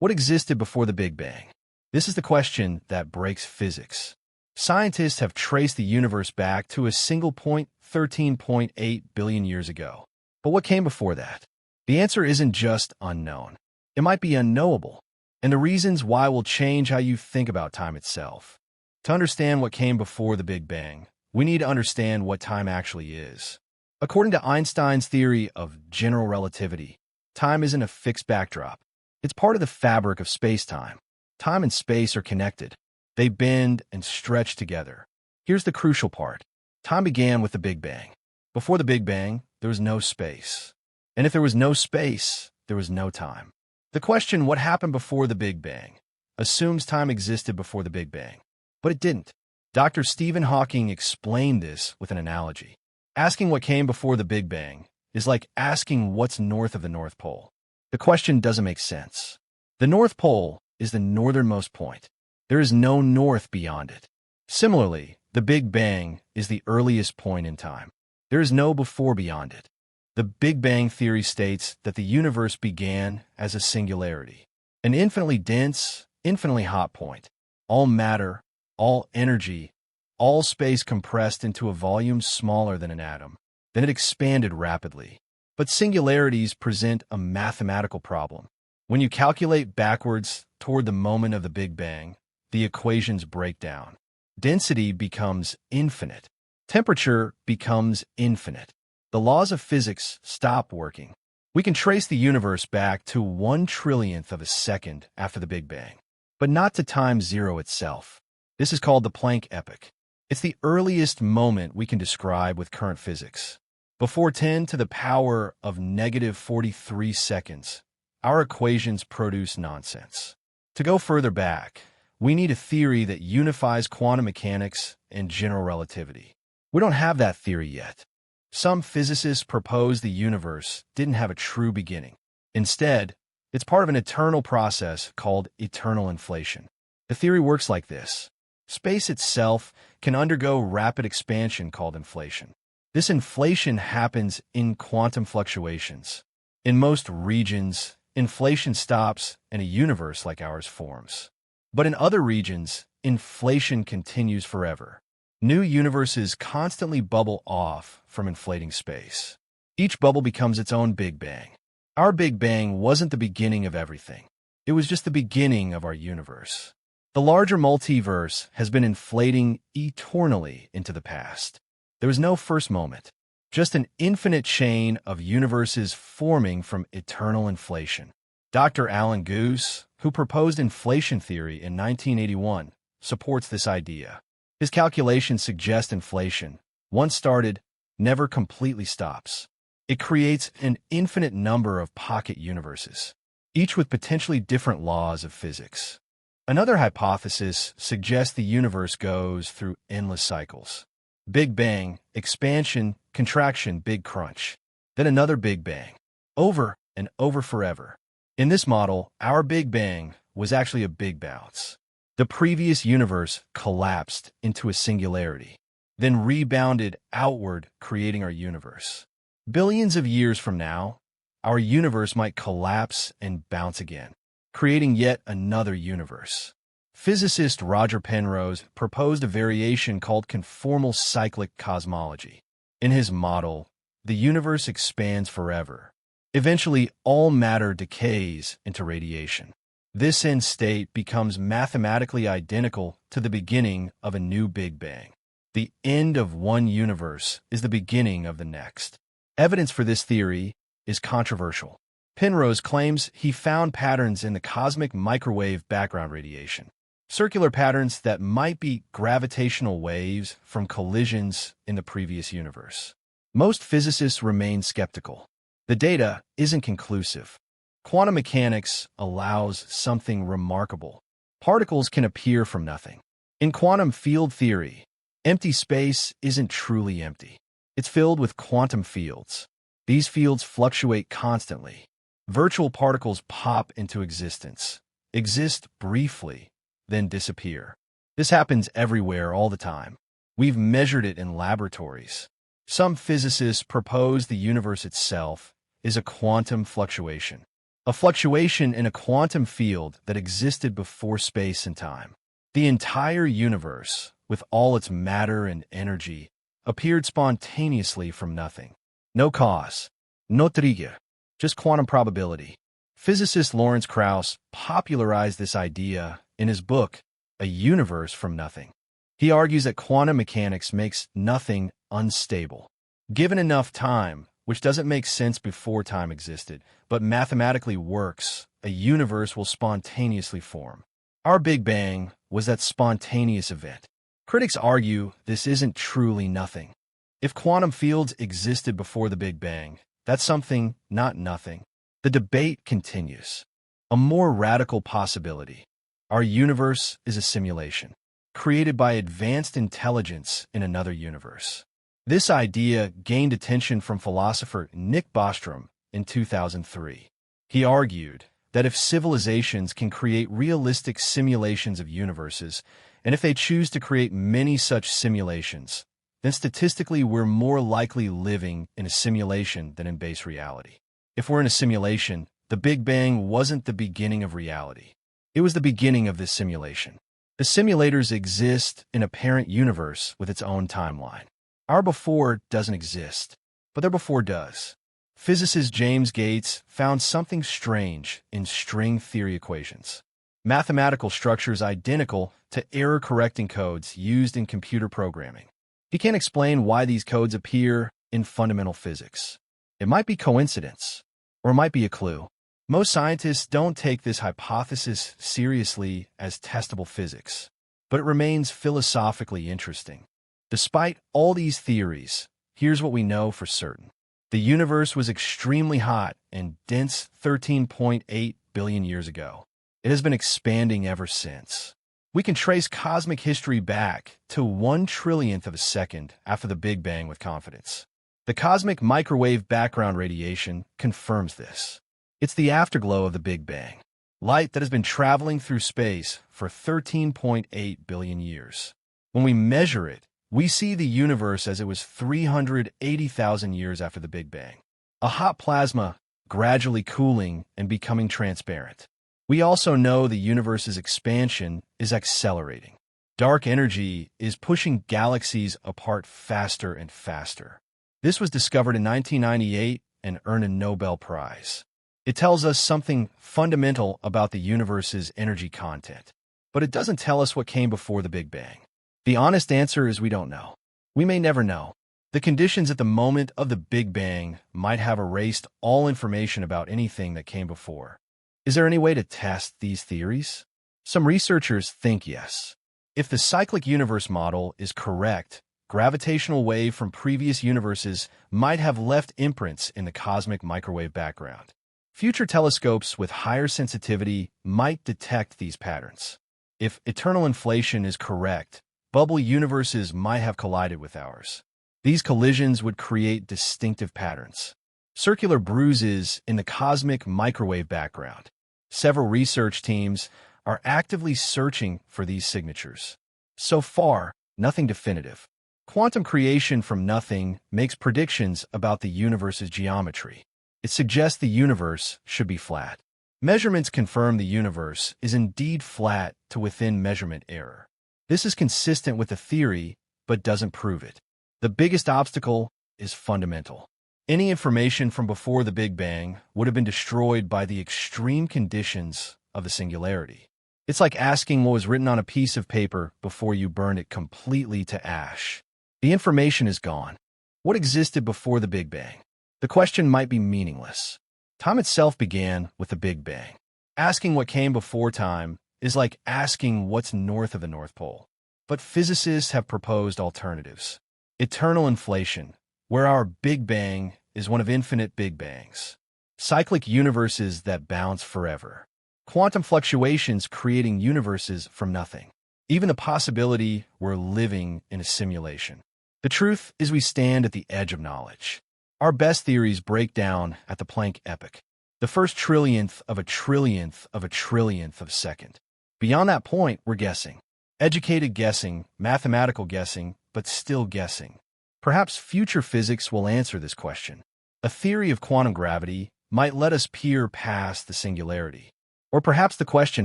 What existed before the Big Bang? This is the question that breaks physics. Scientists have traced the universe back to a single point 13.8 billion years ago. But what came before that? The answer isn't just unknown. It might be unknowable. And the reasons why will change how you think about time itself. To understand what came before the Big Bang, we need to understand what time actually is. According to Einstein's theory of general relativity, time isn't a fixed backdrop. It's part of the fabric of space-time. Time and space are connected. They bend and stretch together. Here's the crucial part. Time began with the Big Bang. Before the Big Bang, there was no space. And if there was no space, there was no time. The question, what happened before the Big Bang, assumes time existed before the Big Bang. But it didn't. Dr. Stephen Hawking explained this with an analogy. Asking what came before the Big Bang is like asking what's north of the North Pole. The question doesn't make sense. The North Pole is the northernmost point. There is no north beyond it. Similarly, the Big Bang is the earliest point in time. There is no before beyond it. The Big Bang theory states that the universe began as a singularity, an infinitely dense, infinitely hot point. All matter, all energy, all space compressed into a volume smaller than an atom. Then it expanded rapidly. But singularities present a mathematical problem. When you calculate backwards toward the moment of the Big Bang, the equations break down. Density becomes infinite. Temperature becomes infinite. The laws of physics stop working. We can trace the universe back to 1/trillionth of a second after the Big Bang, but not to time zero itself. This is called the Planck Epoch. It's the earliest moment we can describe with current physics. Before 10 to the power of -43 seconds, our equations produce nonsense. To go further back, we need a theory that unifies quantum mechanics and general relativity. We don't have that theory yet. Some physicists propose the universe didn't have a true beginning. Instead, it's part of an eternal process called eternal inflation. The theory works like this. Space itself can undergo rapid expansion called inflation. This inflation happens in quantum fluctuations. In most regions, inflation stops and a universe like ours forms. But in other regions, inflation continues forever. New universes constantly bubble off from inflating space. Each bubble becomes its own Big Bang. Our Big Bang wasn't the beginning of everything. It was just the beginning of our universe. The larger multiverse has been inflating eternally into the past. There was no first moment, just an infinite chain of universes forming from eternal inflation. Dr. Alan Guth, who proposed inflation theory in 1981, supports this idea. His calculations suggest inflation, once started, never completely stops. It creates an infinite number of pocket universes, each with potentially different laws of physics. Another hypothesis suggests the universe goes through endless cycles. Big Bang, expansion, contraction, big crunch. Then another Big Bang, over and over forever. In this model, our Big Bang was actually a big bounce. The previous universe collapsed into a singularity, then rebounded outward, creating our universe. Billions of years from now, our universe might collapse and bounce again, creating yet another universe. Physicist Roger Penrose proposed a variation called conformal cyclic cosmology. In his model, the universe expands forever. Eventually, all matter decays into radiation. This end state becomes mathematically identical to the beginning of a new Big Bang. The end of one universe is the beginning of the next. Evidence for this theory is controversial. Penrose claims he found patterns in the cosmic microwave background radiation, circular patterns that might be gravitational waves from collisions in the previous universe. Most physicists remain skeptical. The data isn't conclusive. Quantum mechanics allows something remarkable. Particles can appear from nothing. In quantum field theory, empty space isn't truly empty. It's filled with quantum fields. These fields fluctuate constantly. Virtual particles pop into existence, exist briefly, then disappear. This happens everywhere all the time. We've measured it in laboratories. Some physicists propose the universe itself is a quantum fluctuation. a fluctuation in a quantum field that existed before space and time. The entire universe, with all its matter and energy, appeared spontaneously from nothing. No cause, no trigger, just quantum probability. Physicist Lawrence Krauss popularized this idea in his book, A Universe from Nothing. He argues that quantum mechanics makes nothing unstable. Given enough time, which doesn't make sense before time existed, but mathematically works, a universe will spontaneously form. Our Big Bang was that spontaneous event. Critics argue this isn't truly nothing. If quantum fields existed before the Big Bang, that's something, not nothing. The debate continues. A more radical possibility. Our universe is a simulation, created by advanced intelligence in another universe. This idea gained attention from philosopher Nick Bostrom in 2003. He argued that if civilizations can create realistic simulations of universes, and if they choose to create many such simulations, then statistically we're more likely living in a simulation than in base reality. If we're in a simulation, the Big Bang wasn't the beginning of reality. It was the beginning of this simulation. The simulators exist in a parent universe with its own timeline. Our before doesn't exist, but their before does. Physicist James Gates found something strange in string theory equations. Mathematical structures identical to error-correcting codes used in computer programming. He can't explain why these codes appear in fundamental physics. It might be coincidence, or it might be a clue. Most scientists don't take this hypothesis seriously as testable physics, but it remains philosophically interesting. Despite all these theories, here's what we know for certain. The universe was extremely hot and dense 13.8 billion years ago. It has been expanding ever since. We can trace cosmic history back to 1/1,000,000,000th of a second after the Big Bang with confidence. The cosmic microwave background radiation confirms this. It's the afterglow of the Big Bang, light that has been traveling through space for 13.8 billion years. When we measure it, we see the universe as it was 380,000 years after the Big Bang. A hot plasma gradually cooling and becoming transparent. We also know the universe's expansion is accelerating. Dark energy is pushing galaxies apart faster and faster. This was discovered in 1998 and earned a Nobel Prize. It tells us something fundamental about the universe's energy content, but it doesn't tell us what came before the Big Bang. The honest answer is we don't know. We may never know. The conditions at the moment of the Big Bang might have erased all information about anything that came before. Is there any way to test these theories? Some researchers think yes. If the cyclic universe model is correct, gravitational wave from previous universes might have left imprints in the cosmic microwave background. Future telescopes with higher sensitivity might detect these patterns. If eternal inflation is correct, bubble universes might have collided with ours. These collisions would create distinctive patterns. Circular bruises in the cosmic microwave background. Several research teams are actively searching for these signatures. So far, nothing definitive. Quantum creation from nothing makes predictions about the universe's geometry. It suggests the universe should be flat. Measurements confirm the universe is indeed flat to within measurement error. This is consistent with the theory, but doesn't prove it. The biggest obstacle is fundamental. Any information from before the Big Bang would have been destroyed by the extreme conditions of the singularity. It's like asking what was written on a piece of paper before you burned it completely to ash. The information is gone. What existed before the Big Bang? The question might be meaningless. Time itself began with the Big Bang. Asking what came before time is like asking what's north of the North Pole. But physicists have proposed alternatives. Eternal inflation, where our Big Bang is one of infinite Big Bangs. Cyclic universes that bounce forever. Quantum fluctuations creating universes from nothing. Even the possibility we're living in a simulation. The truth is we stand at the edge of knowledge. Our best theories break down at the Planck Epoch. The first trillionth of a trillionth of a trillionth of a second. Beyond that point, we're guessing. Educated guessing, mathematical guessing, but still guessing. Perhaps future physics will answer this question. A theory of quantum gravity might let us peer past the singularity. Or perhaps the question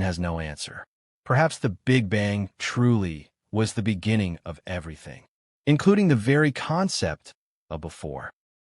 has no answer. Perhaps the Big Bang truly was the beginning of everything, including the very concept of before.